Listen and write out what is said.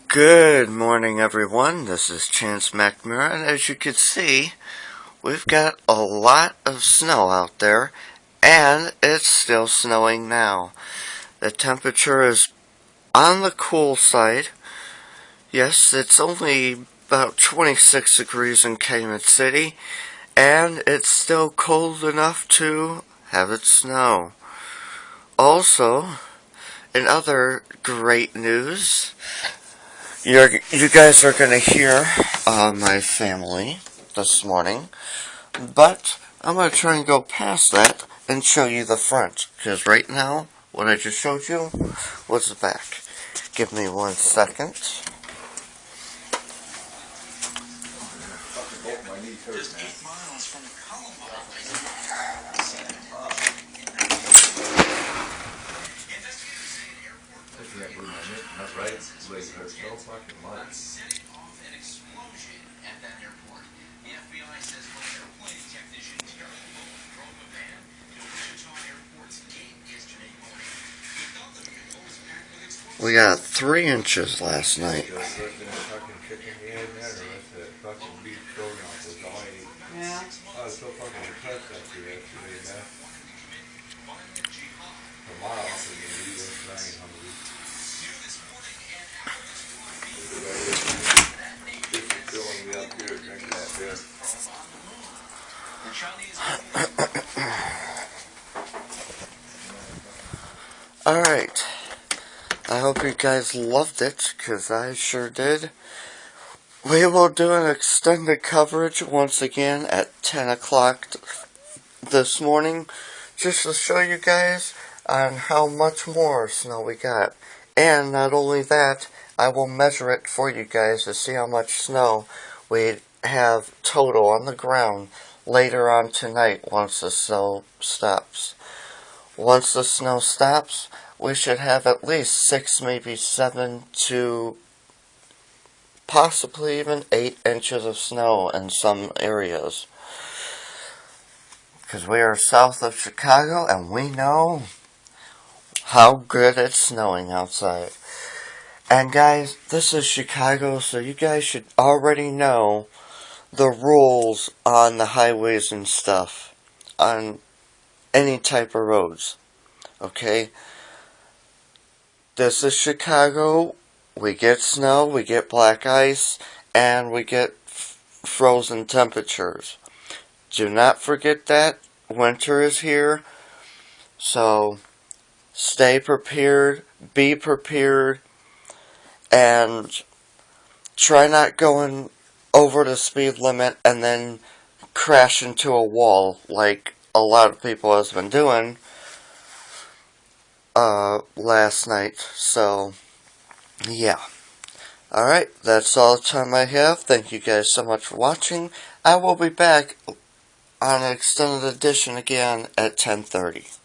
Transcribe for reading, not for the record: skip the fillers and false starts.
Good morning, everyone. This is Chance McNamara, and as you can see, we've got a lot of snow out there, and it's still snowing now. The temperature is on the cool side. Yes, it's only about 26 degrees in Cayman City, and it's still cold enough to have it snow. Also, in other great news, you guys are going to hear my family this morning, but I'm going to try and go past that and show you the front, because right now, what I just showed you was the back. Give me 1 second. We got 3 inches last night. Yeah. I was so fucking impressed after that today, man. Tomorrow I'm gonna eat this thing hungry. This is filling me up here drinking that beer. Alright. I hope you guys loved it, because I sure did. We will do an extended coverage once again at 10 o'clock this morning, just to show you guys on how much more snow we got. And not only that, I will measure it for you guys to see how much snow we have total on the ground later on tonight once the snow stops. Once the snow stops, we should have at least 6, maybe 7 to possibly even 8 inches of snow in some areas. Because we are south of Chicago and we know how good it's snowing outside. And guys, this is Chicago, so you guys should already know the rules on the highways and stuff. On any type of roads. Okay? This is Chicago. We get snow, we get black ice, and we get frozen temperatures. Do not forget that. Winter is here. So, stay prepared, be prepared, and try not going over the speed limit and then crash into a wall like a lot of people has been doing last night. So, yeah. Alright, that's all the time I have. Thank you guys so much for watching. I will be back on an extended edition again at 10:30.